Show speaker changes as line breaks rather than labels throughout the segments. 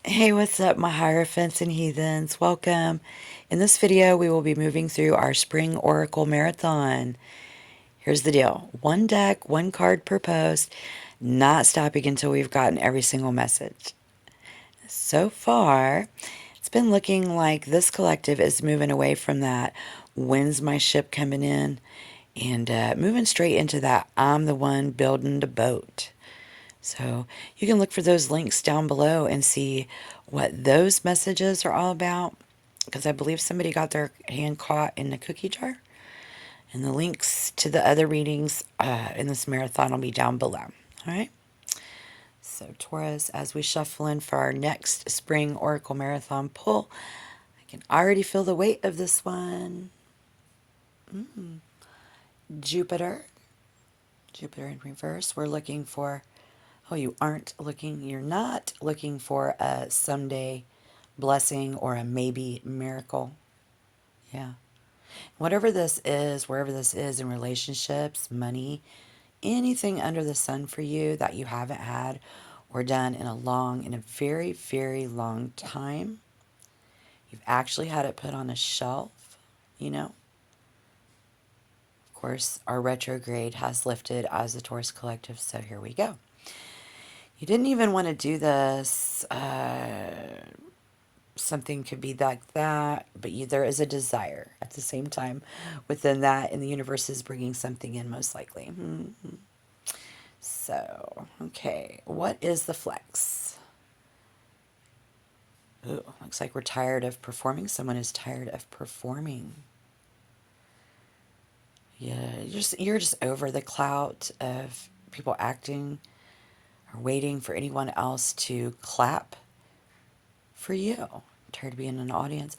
Hey, what's up, my Hierophants and Heathens? Welcome. In this video, we will be moving through our Spring Oracle Marathon. Here's the deal. One deck, one card per post, not stopping until we've gotten every single message. So far, it's been looking like this collective is moving away from that when's my ship coming in and moving straight into that I'm the one building the boat. So you can look for those links down below and see what those messages are all about, because I believe somebody got their hand caught in the cookie jar. And the links to the other readings in this marathon will be down below. All right. So Taurus, as we shuffle in for our next Spring Oracle Marathon pull, I can already feel the weight of this one. Jupiter. Jupiter in reverse. We're looking for, oh, you're not looking for a someday blessing or a maybe miracle. Yeah. Whatever this is, wherever this is in relationships, money, anything under the sun for you that you haven't had or done in a very, very long time, you've actually had it put on a shelf, you know? Of course, our retrograde has lifted as the Taurus Collective, so here we go. You didn't even want to do this. Something could be like that, but there is a desire at the same time within that, and the universe is bringing something in, most likely. So, okay, what is the flex? Ooh, looks like we're tired of performing. Someone is tired of performing. Yeah, you're just over the clout of people acting or waiting for anyone else to clap for you. Tired of being in an audience.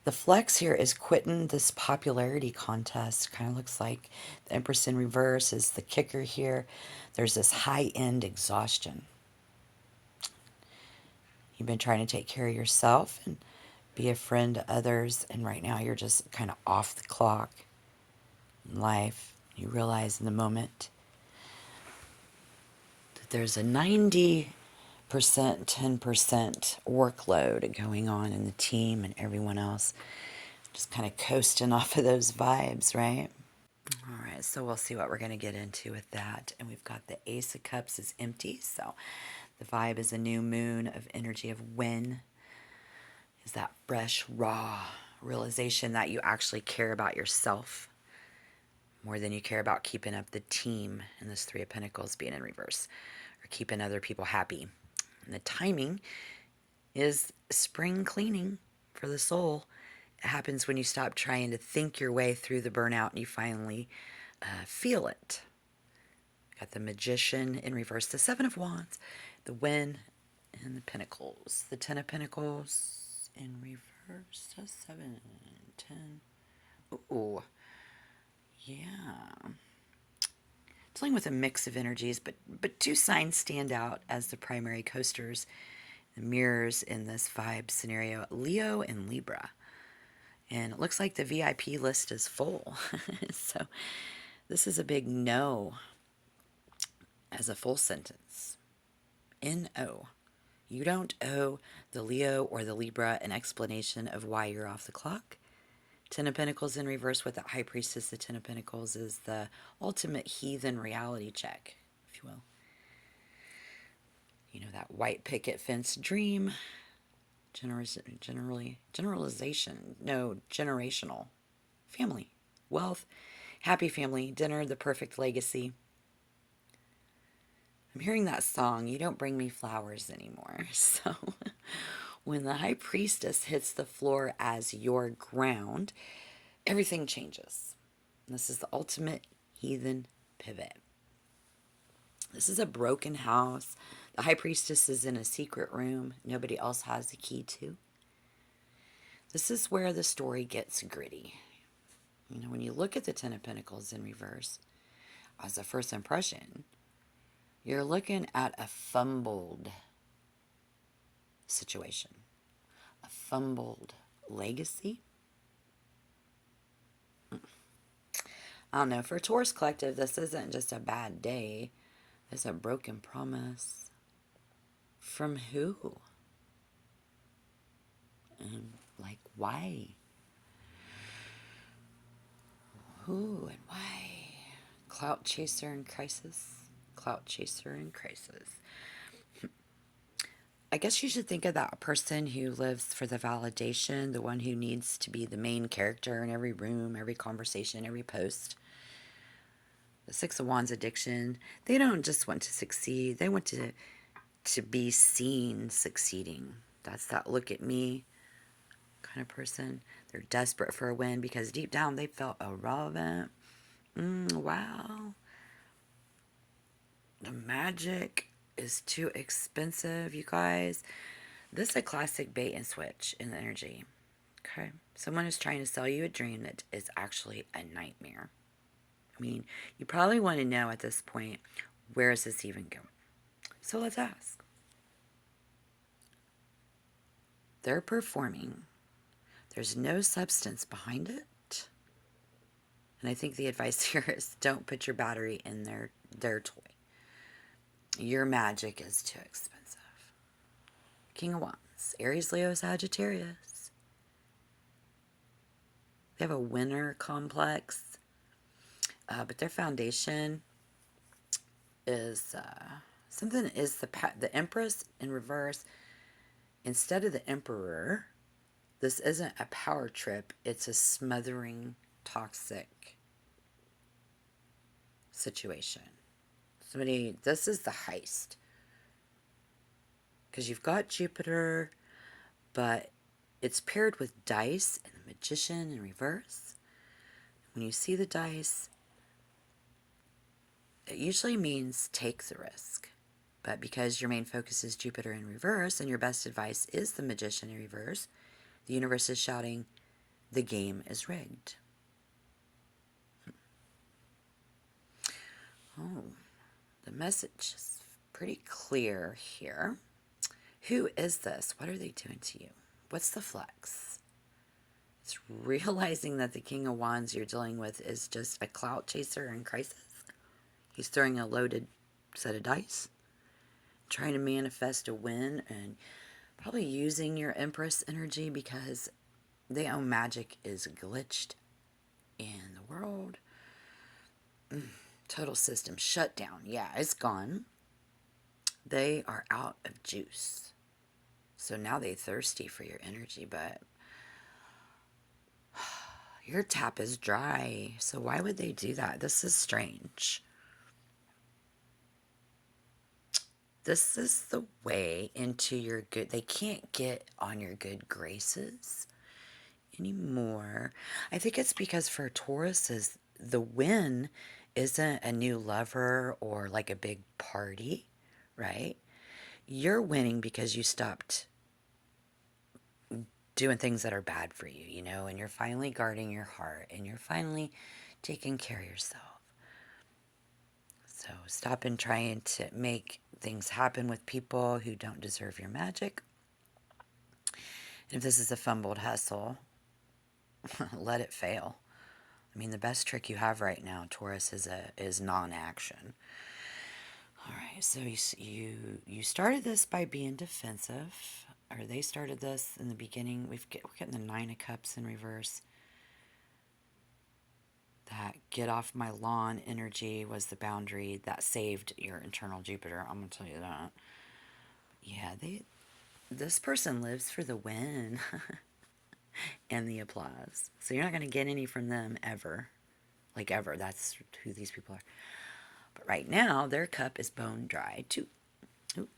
The flex here is quitting this popularity contest. Kind of looks like the Empress in reverse is the kicker here. There's this high-end exhaustion. You've been trying to take care of yourself and be a friend to others, and right now you're just kind of off the clock in life. You realize in the moment that there's a 90%, 10% workload going on in the team and everyone else just kind of coasting off of those vibes, right? All right, so we'll see what we're going to get into with that. And we've got the Ace of Cups is empty, so the vibe is a new moon of energy of when is that fresh, raw realization that you actually care about yourself more than you care about keeping up the team, and this Three of Pentacles being in reverse, or keeping other people happy. And the timing is spring cleaning for the soul. It happens when you stop trying to think your way through the burnout and you finally feel it. Got the Magician in reverse, the Seven of Wands, the Wind, and the Pentacles. The Ten of Pentacles in reverse, so 7, 10. Ooh, yeah. Dealing with a mix of energies, but two signs stand out as the primary coasters, the mirrors in this vibe scenario, Leo and Libra. And it looks like the VIP list is full. So this is a big no as a full sentence. N-O. You don't owe the Leo or the Libra an explanation of why you're off the clock. Ten of Pentacles in reverse with the High Priestess. The Ten of Pentacles is the ultimate heathen reality check, if you will. You know, that white picket fence dream. Generalization. No, generational. Family. Wealth. Happy family. Dinner. The perfect legacy. I'm hearing that song, You Don't Bring Me Flowers Anymore. So when the High Priestess hits the floor as your ground, everything changes. This is the ultimate heathen pivot. This is a broken house. The High Priestess is in a secret room nobody else has the key to. This is where the story gets gritty. You know, when you look at the Ten of Pentacles in reverse, as a first impression, you're looking at a fumbled situation, a fumbled legacy. I don't know. For Taurus Collective, this isn't just a bad day. It's a broken promise. From who? Like, why? Who and why? Clout chaser in crisis. Clout chaser in crisis. I guess you should think of that person who lives for the validation, the one who needs to be the main character in every room, every conversation, every post. The Six of Wands addiction, they don't just want to succeed, they want to be seen succeeding. That's that look at me kind of person. They're desperate for a win because deep down they felt irrelevant. Wow. The magic is too expensive, you guys. This is a classic bait and switch in the energy. Okay. Someone is trying to sell you a dream that is actually a nightmare. I mean, you probably want to know at this point, where is this even going? So let's ask. They're performing. There's no substance behind it. And I think the advice here is don't put your battery in their toy. Your magic is too expensive. King of Wands, Aries, Leo, Sagittarius. They have a winner complex, but their foundation is something is the Empress in reverse. Instead of the Emperor, this isn't a power trip. It's a smothering, toxic situation. This is the heist. Because you've got Jupiter, but it's paired with dice and the Magician in reverse. When you see the dice, it usually means take the risk. But because your main focus is Jupiter in reverse and your best advice is the Magician in reverse, the universe is shouting, the game is rigged. Oh, the message is pretty clear here. Who is this? What are they doing to you? What's the flex? It's realizing that the King of Wands you're dealing with is just a clout chaser in crisis. He's throwing a loaded set of dice, trying to manifest a win, and probably using your Empress energy because they own magic is glitched in the world. Total system shut down. Yeah, it's gone. They are out of juice. So now they're thirsty for your energy, but your tap is dry. So why would they do that? This is strange. This is the way into your good. They can't get on your good graces anymore. I think it's because for Tauruses, the win isn't a new lover or like a big party, right? You're winning because you stopped doing things that are bad for you, you know, and you're finally guarding your heart and you're finally taking care of yourself. So stop and trying to make things happen with people who don't deserve your magic. And if this is a fumbled hustle, let it fail. I mean, the best trick you have right now, Taurus, is non-action. All right, so you started this by being defensive, or they started this in the beginning. We're getting the Nine of Cups in reverse. That get off my lawn energy was the boundary that saved your internal Jupiter. I'm going to tell you that. Yeah, this person lives for the win and the applause. So you're not going to get any from them ever. Like ever. That's who these people are. But right now, their cup is bone dry too. Ooh.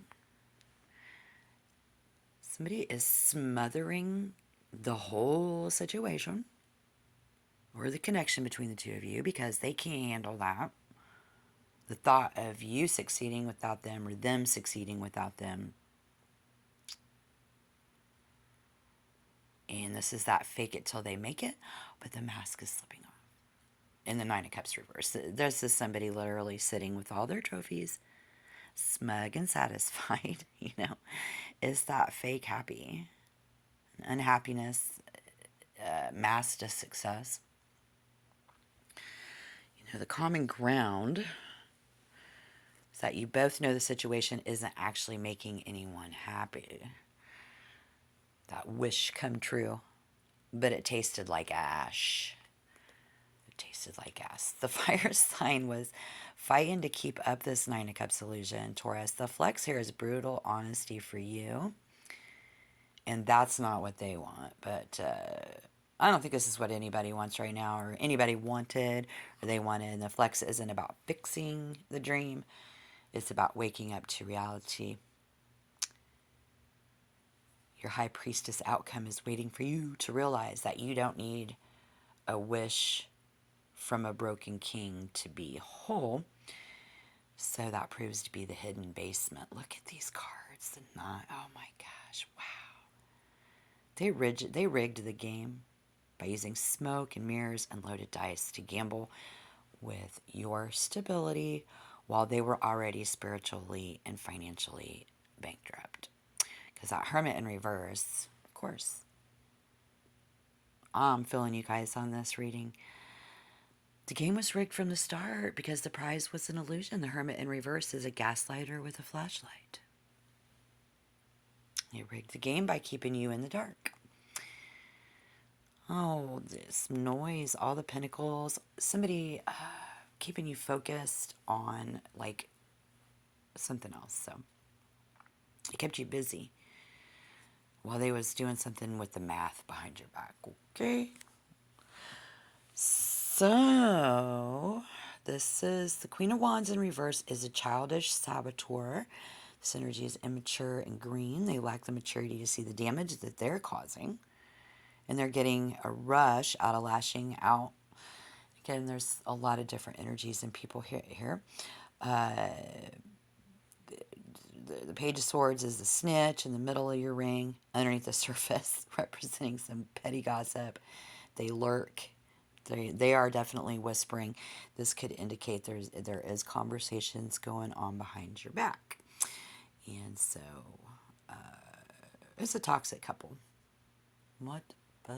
Somebody is smothering the whole situation or the connection between the two of you because they can't handle that. The thought of you succeeding without them or them succeeding without them. And this is that fake it till they make it, but the mask is slipping off. In the Nine of Cups reverse, this is somebody literally sitting with all their trophies, smug and satisfied, you know. Is that fake happy? Unhappiness masked as success. You know, the common ground is that you both know the situation isn't actually making anyone happy. that wish come true, but it tasted like ash. It tasted like gas. The fire sign was fighting to keep up this Nine of Cups illusion. Taurus, the flex here is brutal honesty for you. And that's not what they want. But I don't think this is what anybody wants right now, or anybody wanted, or they wanted. And the flex isn't about fixing the dream. It's about waking up to reality. Your high priestess outcome is waiting for you to realize that you don't need a wish from a broken king to be whole. So that proves to be the hidden basement. Look at these cards. Oh my gosh, wow. They rigged the game by using smoke and mirrors and loaded dice to gamble with your stability while they were already spiritually and financially bankrupt. Because that Hermit in reverse, of course, I'm feeling you guys on this reading. The game was rigged from the start because the prize was an illusion. The Hermit in reverse is a gaslighter with a flashlight. They rigged the game by keeping you in the dark. Oh, this noise, all the pentacles, somebody keeping you focused on like something else. So it kept you busy while they was doing something with the math behind your back. Okay. So this is the Queen of Wands in reverse is a childish saboteur. This energy is immature and green. They lack the maturity to see the damage that they're causing. And they're getting a rush out of lashing out. Again, there's a lot of different energies and people here. The Page of Swords is the snitch in the middle of your ring, underneath the surface, representing some petty gossip. They lurk. They are definitely whispering. This could indicate there is conversations going on behind your back. And so it's a toxic couple. What do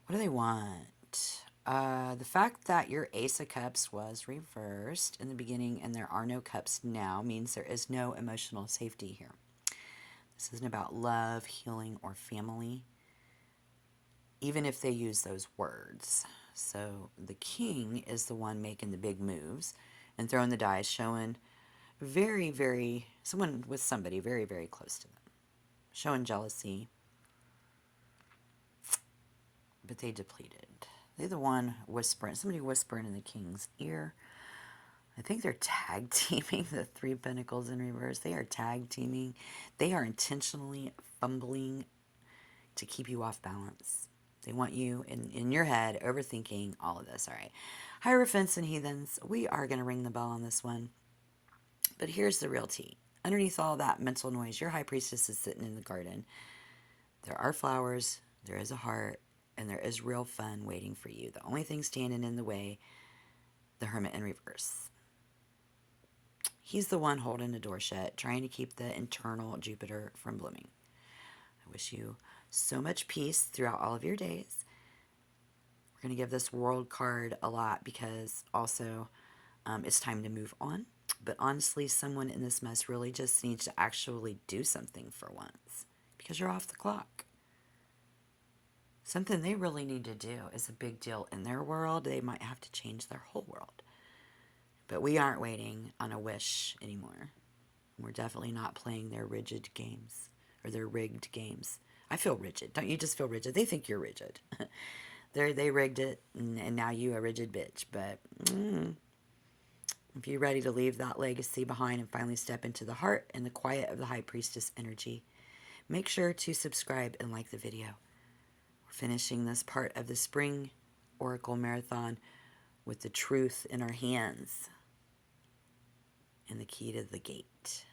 they want? The fact that your Ace of Cups was reversed in the beginning and there are no cups now means there is no emotional safety here. This isn't about love, healing, or family, even if they use those words. So the king is the one making the big moves and throwing the dice, showing someone with somebody very, very close to them, showing jealousy, but they depleted. They're the one whispering, somebody whispering in the king's ear. I think they're tag teaming the Three Pentacles in reverse. They are tag teaming. They are intentionally fumbling to keep you off balance. They want you in your head overthinking all of this. All right. Hierophants and heathens, we are going to ring the bell on this one. But here's the real tea. Underneath all that mental noise, your high priestess is sitting in the garden. There are flowers, there is a heart, and there is real fun waiting for you. The only thing standing in the way, the Hermit in reverse. He's the one holding the door shut, trying to keep the internal Jupiter from blooming. I wish you so much peace throughout all of your days. We're going to give this world card a lot because also it's time to move on. But honestly, someone in this mess really just needs to actually do something for once because you're off the clock. Something they really need to do is a big deal in their world. They might have to change their whole world. But we aren't waiting on a wish anymore. We're definitely not playing their rigid games or their rigged games. I feel rigid. Don't you just feel rigid? They think you're rigid. They rigged it, and now you a rigid bitch. But if you're ready to leave that legacy behind and finally step into the heart and the quiet of the High Priestess energy, make sure to subscribe and like the video. We're finishing this part of the Spring Oracle Marathon with the truth in our hands and the key to the gate.